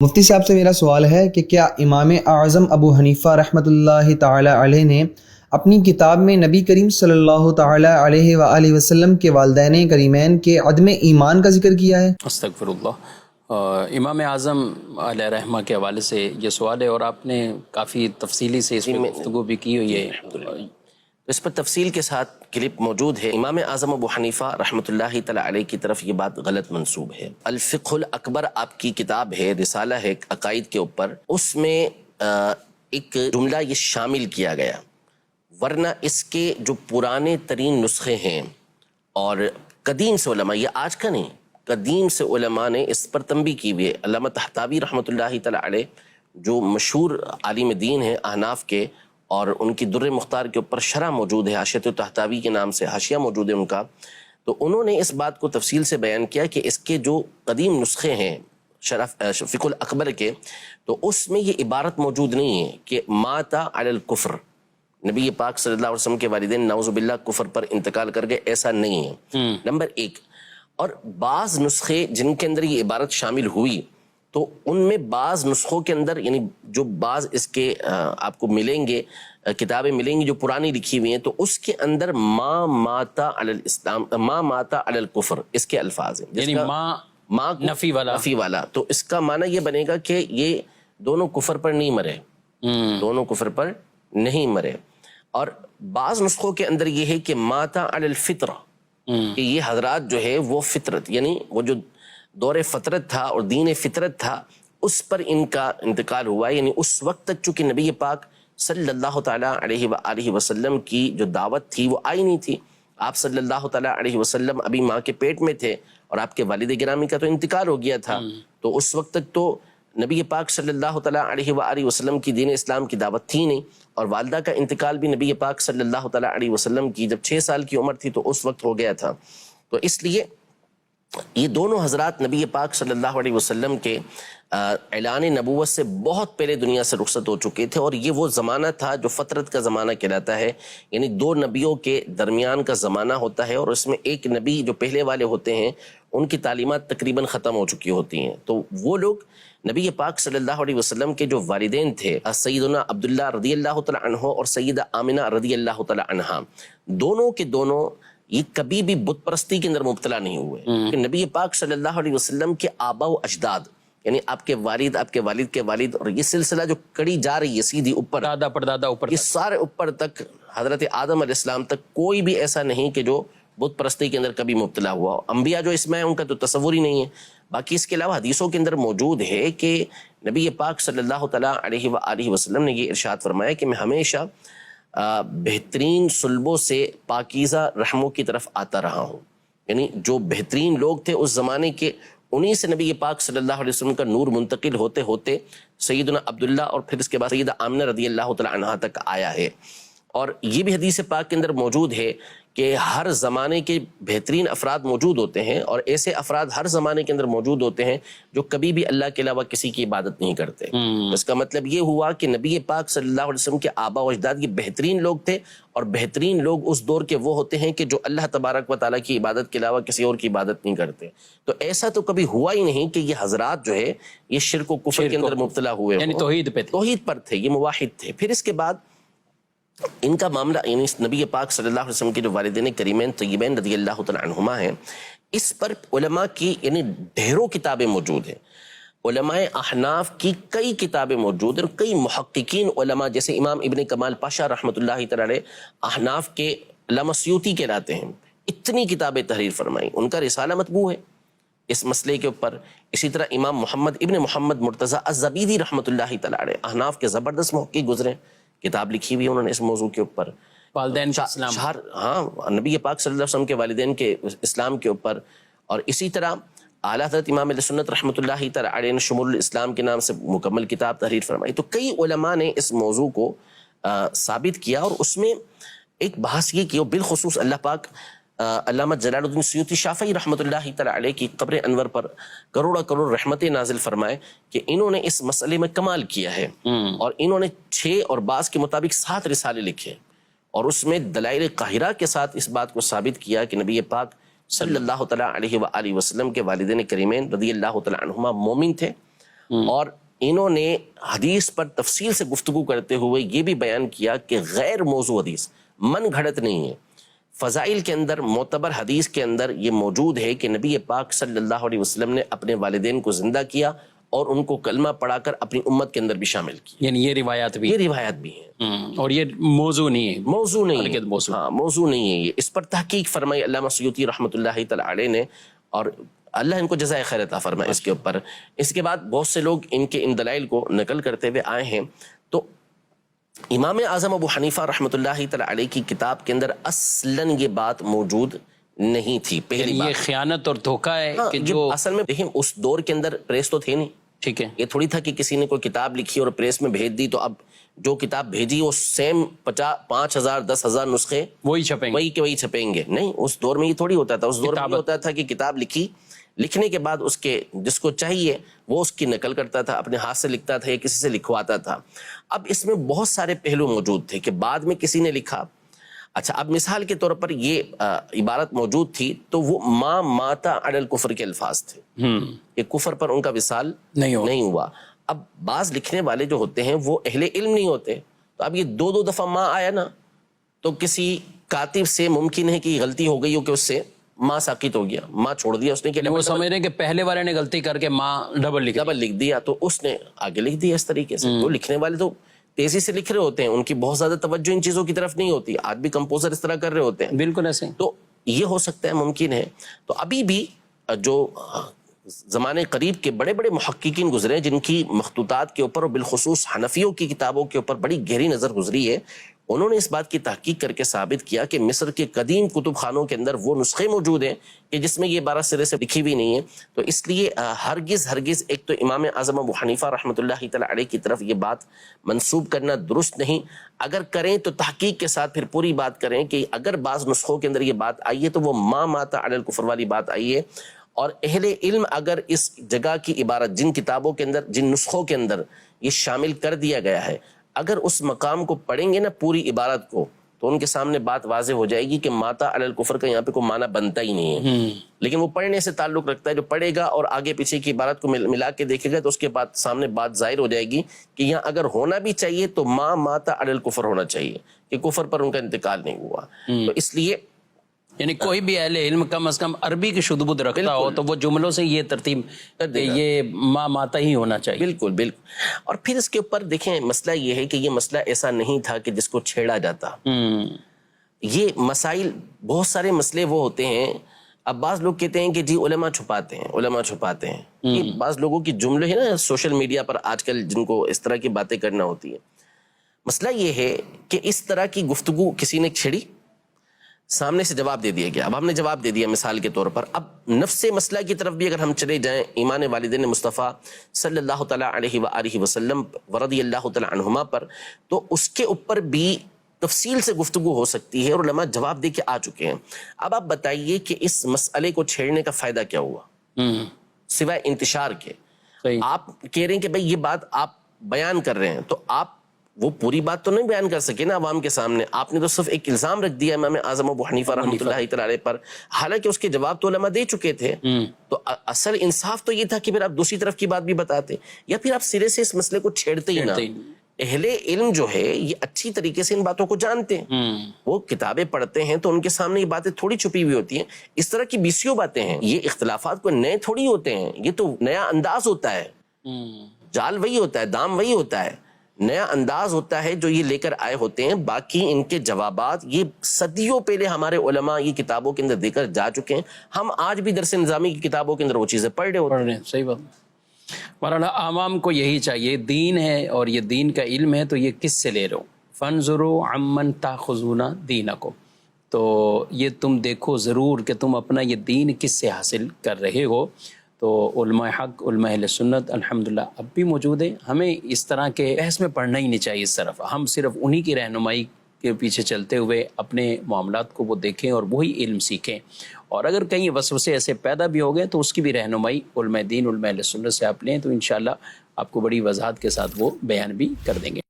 مفتی صاحب سے میرا سوال ہے کہ کیا امام اعظم ابو حنیفہ رحمۃ اللہ تعالی علیہ نے اپنی کتاب میں نبی کریم صلی اللہ تعالی علیہ وآلہ وسلم کے والدین کریمین کے عدم ایمان کا ذکر کیا ہے؟ استغفر اللہ۔ امام اعظم علیہ رحمہ کے حوالے سے یہ سوال ہے اور آپ نے کافی تفصیلی سے اس پہ گفتگو بھی کی ہوئی ہے۔ اس پر تفصیل کے ساتھ کلپ موجود ہے۔ امام اعظم ابو حنیفہ رحمۃ اللہ تعالی علیہ کی طرف یہ بات غلط منسوب ہے۔ الفقہ الاکبر آپ کی کتاب ہے، رسالہ ہے عقائد کے اوپر، اس میں ایک جملہ یہ شامل کیا گیا، ورنہ اس کے جو پرانے ترین نسخے ہیں اور قدیم سے علماء، یہ آج کا نہیں، قدیم سے علماء نے اس پر تنبیہ کی ہوئی ہے۔ علامہ طحطاوی رحمۃ اللہ تعالی علیہ جو مشہور عالم دین ہیں احناف کے، اور ان کی در مختار کے اوپر شرح موجود ہے، حاشیۃ طحطاوی کے نام سے حاشیہ موجود ہے ان کا، تو انہوں نے اس بات کو تفصیل سے بیان کیا کہ اس کے جو قدیم نسخے ہیں فقہ الاکبر کے، تو اس میں یہ عبارت موجود نہیں ہے کہ ماتا علی الکفر، نبی پاک صلی اللہ علیہ وسلم کے والدین نعوذ باللہ کفر پر انتقال کر گئے، ایسا نہیں ہے، نمبر ایک۔ اور بعض نسخے جن کے اندر یہ عبارت شامل ہوئی، تو ان میں بعض نسخوں کے اندر، یعنی جو بعض اس کے آپ کو ملیں گے، کتابیں ملیں گی جو پرانی لکھی ہوئی ہیں، تو اس کے اندر ما ماتا علی الاسلام، ما ماتا علی الکفر، اس کے الفاظ ہیں، یعنی ما نفی والا، تو اس کا معنی یہ بنے گا کہ یہ دونوں کفر پر نہیں مرے، دونوں کفر پر نہیں مرے۔ اور بعض نسخوں کے اندر یہ ہے کہ ماتا علی الفطرہ، کہ یہ حضرات جو ہے وہ فطرت، یعنی وہ جو دور فطرت تھا اور دین فطرت تھا، اس پر ان کا انتقال ہوا، یعنی اس وقت تک چونکہ نبی پاک صلی اللہ تعالیٰ علیہ وآلہ وسلم کی جو دعوت تھی وہ آئی نہیں تھی۔ آپ صلی اللہ تعالیٰ علیہ وسلم ابھی ماں کے پیٹ میں تھے اور آپ کے والد گرامی کا تو انتقال ہو گیا تھا، تو اس وقت تک تو نبی پاک صلی اللہ تعالیٰ علیہ وآلہ وسلم کی دین اسلام کی دعوت تھی نہیں، اور والدہ کا انتقال بھی نبی پاک صلی اللہ تعالیٰ علیہ وسلم کی جب 6 سال کی عمر تھی تو اس وقت ہو گیا تھا۔ تو اس لیے یہ دونوں حضرات نبی پاک صلی اللہ علیہ وسلم کے اعلان نبوت سے بہت پہلے دنیا سے رخصت ہو چکے تھے، اور یہ وہ زمانہ تھا جو فطرت کا زمانہ کہلاتا ہے، یعنی 2 نبیوں کے درمیان کا زمانہ ہوتا ہے، اور اس میں ایک نبی جو پہلے والے ہوتے ہیں ان کی تعلیمات تقریباً ختم ہو چکی ہوتی ہیں، تو وہ لوگ نبی پاک صلی اللہ علیہ وسلم کے جو والدین تھے، سیدنا عبداللہ رضی اللہ تعالی عنہ اور سیدہ آمنہ رضی اللہ تعالی عنہا، دونوں کے دونوں یہ کبھی بھی بت پرستی کے اندر مبتلا نہیں ہوئے، کہ نبی پاک صلی اللہ علیہ وسلم کے آبا و اجداد، یعنی آپ کے والد، آپ کے والد کے والد، اور یہ سلسلہ جو کڑی جا رہی ہے سیدھی اوپر، دادا پردادا اوپر، یہ سارے اوپر تک حضرت آدم علیہ السلام تک کوئی بھی ایسا نہیں کہ جو بت پرستی کے اندر کبھی مبتلا ہوا ہو۔ انبیاء جو اس میں ہیں ان کا تو تصور ہی نہیں ہے۔ باقی اس کے علاوہ حدیثوں کے اندر موجود ہے کہ نبی پاک صلی اللہ تعالیٰ علیہ وآلہ وسلم نے یہ ارشاد فرمایا کہ میں ہمیشہ بہترین صلبوں سے پاکیزہ رحموں کی طرف آتا رہا ہوں، یعنی جو بہترین لوگ تھے اس زمانے کے، انہی سے نبی پاک صلی اللہ علیہ وسلم کا نور منتقل ہوتے ہوتے سیدنا عبداللہ اور پھر اس کے بعد سیدہ آمنہ رضی اللہ تعالی عنہا تک آیا ہے۔ اور یہ بھی حدیث پاک کے اندر موجود ہے کہ ہر زمانے کے بہترین افراد موجود ہوتے ہیں، اور ایسے افراد ہر زمانے کے اندر موجود ہوتے ہیں جو کبھی بھی اللہ کے علاوہ کسی کی عبادت نہیں کرتے۔ اس کا مطلب یہ ہوا کہ نبی پاک صلی اللہ علیہ وسلم کے آبا و اجداد یہ بہترین لوگ تھے، اور بہترین لوگ اس دور کے وہ ہوتے ہیں کہ جو اللہ تبارک و تعالیٰ کی عبادت کے علاوہ کسی اور کی عبادت نہیں کرتے۔ تو ایسا تو کبھی ہوا ہی نہیں کہ یہ حضرات جو ہے یہ شرک و کفر کے اندر مبتلا ہوئے، یعنی توحید پر تھے، یہ موحد تھے۔ پھر اس کے بعد ان کا معاملہ، یعنی نبی پاک صلی اللہ علیہ وسلم کے جو والدین کریمین طیبین رضی اللہ تعالی عنہما ہیں، اس پر علماء کی یعنی ڈھیروں کتابیں موجود ہیں، علماء احناف کی کئی کتابیں موجود ہیں، اور کئی محققین علماء جیسے امام ابن کمال پاشا رحمۃ اللہ تعالی علیہ احناف کے علامہ سیوطی کہلاتے ہیں، اتنی کتابیں تحریر فرمائی، ان کا رسالہ مطبوع ہے اس مسئلے کے اوپر۔ اسی طرح امام محمد ابن محمد مرتضی الزبیدی رحمۃ اللہ تعالی علیہ احناف کے زبردست محقق گزرے، کتاب لکھی ہوئی انہوں نے اس موضوع کے اوپر، والدین اسلام، ہاں نبی پاک صلی اللہ علیہ وسلم کے والدین کے اسلام کے اوپر۔ اور اسی طرح اعلیٰ حضرت امام علیہ سنت رحمۃ اللہ تعالی علیہ نے شمول الاسلام کے نام سے مکمل کتاب تحریر فرمائی۔ تو کئی علماء نے اس موضوع کو ثابت کیا، اور اس میں ایک بحث یہ کی، بالخصوص اللہ پاک علامہ جلال الدین سیوطی شافعی رحمۃ اللہ تعالی علیہ کی قبر انور پر کروڑا کروڑ رحمتیں نازل فرمائے کہ انہوں نے اس مسئلے میں کمال کیا ہے، اور انہوں نے 6 اور بعض کے مطابق 7 رسالے لکھے، اور اس میں دلائل قاہرہ کے ساتھ اس بات کو ثابت کیا کہ نبی پاک صلی اللہ تعالیٰ علیہ وآلہ وسلم کے والدین کریمین رضی اللہ تعالیٰ عنہما مومن تھے، اور انہوں نے حدیث پر تفصیل سے گفتگو کرتے ہوئے یہ بھی بیان کیا کہ غیر موضوع حدیث من گھڑت نہیں ہے. فضائل کے اندر معتبر حدیث کے اندر یہ موجود ہے کہ نبی پاک صلی اللہ علیہ وسلم نے اپنے والدین کو زندہ کیا اور ان کو کلمہ پڑھا کر اپنی امت کے اندر بھی شامل کیا. یعنی یہ روایات بھی ہیں اور یہ موضوع نہیں ہے. موضوع نہیں ہے. ہاں موضوع نہیں ہے یہ. اس پر تحقیق فرمائی علامہ سیوطی رحمۃ اللہ تعالی علیہ نے, اور اللہ ان کو جزائے خیر عطا فرمائے اس کے اوپر. اس کے بعد بہت سے لوگ ان کے ان دلائل کو نقل کرتے ہوئے آئے ہیں. تو امام اعظم ابو حنیفہ رحمۃ اللہ تعالی علیہ کی کتاب کے اندر اصلاً یہ بات موجود نہیں تھی. پہلی یہ خیانت اور دھوکہ ہے کہ جو اصل میں دیکھیں اس دور کے اندر پریس تو تھے نہیں. ٹھیک ہے, یہ تھوڑی تھا کہ کسی نے کوئی کتاب لکھی اور پریس میں بھیج دی تو اب جو کتاب بھیجی وہ سیم 5,000 10,000 نسخے وہی چھپیں گے. نہیں, اس دور میں یہ تھوڑی ہوتا تھا. اس دور میں یہ ہوتا تھا کہ کتاب لکھی, لکھنے کے بعد اس کے جس کو چاہیے وہ اس کی نقل کرتا تھا, اپنے ہاتھ سے لکھتا تھا یا کسی سے لکھواتا تھا. اب اس میں بہت سارے پہلو موجود تھے کہ بعد میں کسی نے لکھا. اچھا, اب مثال کے طور پر یہ عبارت موجود تھی تو وہ ما ماتا علی الکفر کے الفاظ تھے کہ کفر پر ان کا وصال نہیں ہوا. اب بعض لکھنے والے جو ہوتے ہیں وہ اہل علم نہیں ہوتے, تو اب یہ 2 دفعہ ماں آیا نا, تو کسی کاتب سے ممکن ہے کہ غلطی ہو گئی ہو کہ اس سے ماں ساقط ہو گیا, ماں چھوڑ دیا اس نے, کہ وہ سمجھ رہے ہیں کہ پہلے والے نے غلطی کر کے ماں ڈبل لکھ دیا تو اس نے آگے لکھ دیا اس طریقے سے. تو لکھنے والے تو تیزی سے لکھ رہے ہوتے ہیں, ان کی بہت زیادہ توجہ ان چیزوں کی طرف نہیں ہوتی. آج بھی کمپوزر اس طرح کر رہے ہوتے ہیں. بالکل ایسے. تو یہ ہو سکتا ہے, ممکن ہے. تو ابھی بھی جو زمانے قریب کے بڑے بڑے محققین گزرے جن کی مخطوطات کے اوپر اور بالخصوص حنفیوں کی کتابوں کے اوپر بڑی گہری نظر گزری ہے, انہوں نے اس بات کی تحقیق کر کے ثابت کیا کہ مصر کے قدیم کتب خانوں کے اندر وہ نسخے موجود ہیں کہ جس میں یہ 12 سرے سے لکھی بھی نہیں ہے. تو اس لیے ہرگز ایک تو امام اعظم ابو حنیفہ رحمۃ اللہ تعالی علیہ کی طرف یہ بات منسوب کرنا درست نہیں. اگر کریں تو تحقیق کے ساتھ پھر پوری بات کریں کہ اگر بعض نسخوں کے اندر یہ بات آئی ہے تو وہ ما ماتا علی الکفر والی بات آئی ہے. اور اہل علم اگر اس جگہ کی عبارت جن کتابوں کے اندر جن نسخوں کے اندر یہ شامل کر دیا گیا ہے, اگر اس مقام کو پڑھیں گے نا پوری عبارت کو, تو ان کے سامنے بات واضح ہو جائے گی کہ ماتا علی الکفر کا یہاں پہ کوئی معنی بنتا ہی نہیں ہے. لیکن وہ پڑھنے سے تعلق رکھتا ہے. جو پڑھے گا اور آگے پیچھے کی عبارت کو ملا کے دیکھے گا تو اس کے بعد سامنے بات ظاہر ہو جائے گی کہ یہاں اگر ہونا بھی چاہیے تو ما ماتا علی الکفر ہونا چاہیے, کہ کفر پر ان کا انتقال نہیں ہوا. تو اس لیے یعنی کوئی بھی اہل علم کم از کم عربی کی شدبد رکھتا ہو تو وہ جملوں سے یہ ترتیب یہ ما ماتا ہی ہونا چاہیے. بالکل بالکل. اور پھر اس کے اوپر دیکھیں مسئلہ یہ ہے کہ یہ مسئلہ ایسا نہیں تھا کہ جس کو چھیڑا جاتا. یہ مسائل بہت سارے مسئلے وہ ہوتے ہیں. اب بعض لوگ کہتے ہیں کہ جی علماء چھپاتے ہیں. یہ بعض لوگوں کی جملے ہیں نا سوشل میڈیا پر آج کل جن کو اس طرح کی باتیں کرنا ہوتی ہیں. مسئلہ یہ ہے کہ اس طرح کی گفتگو کسی نے چھیڑی, سامنے سے جواب دے دیا گیا. اب ہم نے جواب دے دیا مثال کے طور پر. اب نفس مسئلہ کی طرف بھی اگر ہم چلے جائیں, ایمان والدین مصطفیٰ صلی اللہ تعالیٰ علیہ وآلہ وسلم ورضی اللہ تعالیٰ عنہما پر, تو اس کے اوپر بھی تفصیل سے گفتگو ہو سکتی ہے اور علماء جواب دے کے آ چکے ہیں. اب آپ بتائیے کہ اس مسئلے کو چھیڑنے کا فائدہ کیا ہوا سوائے انتشار کے. آپ کہہ رہے ہیں کہ بھئی یہ بات آپ بیان کر رہے ہیں, تو آپ وہ پوری بات تو نہیں بیان کر سکے نا عوام کے سامنے. آپ نے تو صرف ایک الزام رکھ دیا امام اعظم ابو حنیفہ رحمۃ اللہ تعالی پر, حالانکہ اس کے جواب تو علماء دے چکے تھے. تو اصل انصاف تو یہ تھا کہ پھر آپ دوسری طرف کی بات بھی بتاتے, یا پھر آپ سرے سے اس مسئلے کو چھیڑتے ہی نہ. اہل علم جو ہے یہ اچھی طریقے سے ان باتوں کو جانتے ہیں, وہ کتابیں پڑھتے ہیں تو ان کے سامنے یہ باتیں تھوڑی چھپی ہوئی ہوتی ہیں. اس طرح کی بیسیوں باتیں ہیں. یہ اختلافات کوئی نئے تھوڑی ہوتے ہیں, یہ تو نیا انداز ہوتا ہے. جال وہی ہوتا ہے, دام وہی ہوتا ہے, نیا انداز ہوتا ہے جو یہ لے کر آئے ہوتے ہیں. باقی ان کے جوابات یہ صدیوں پہلے ہمارے علماء یہ کتابوں کے اندر دے کر جا چکے ہیں. ہم آج بھی درس نظامی کی کتابوں کے اندر وہ چیزیں پڑھ رہے ہوتے ہیں. صحیح بات. مولانا عوام کو یہی چاہیے, دین ہے اور یہ دین کا علم ہے تو یہ کس سے لے رہے ہو؟ فانظروا عمن تاخذون دینکم, تو یہ تم دیکھو ضرور کہ تم اپنا یہ دین کس سے حاصل کر رہے ہو. تو علماء حق, علماء اہل سنت الحمدللہ اب بھی موجود ہیں. ہمیں اس طرح کے بحث میں پڑھنا ہی نہیں چاہیے. اس طرف ہم صرف انہی کی رہنمائی کے پیچھے چلتے ہوئے اپنے معاملات کو وہ دیکھیں اور وہی علم سیکھیں. اور اگر کہیں وسوسے ایسے پیدا بھی ہو گئے تو اس کی بھی رہنمائی علماء دین, علماء اہل سنت سے آپ لیں, تو انشاءاللہ آپ کو بڑی وضاحت کے ساتھ وہ بیان بھی کر دیں گے.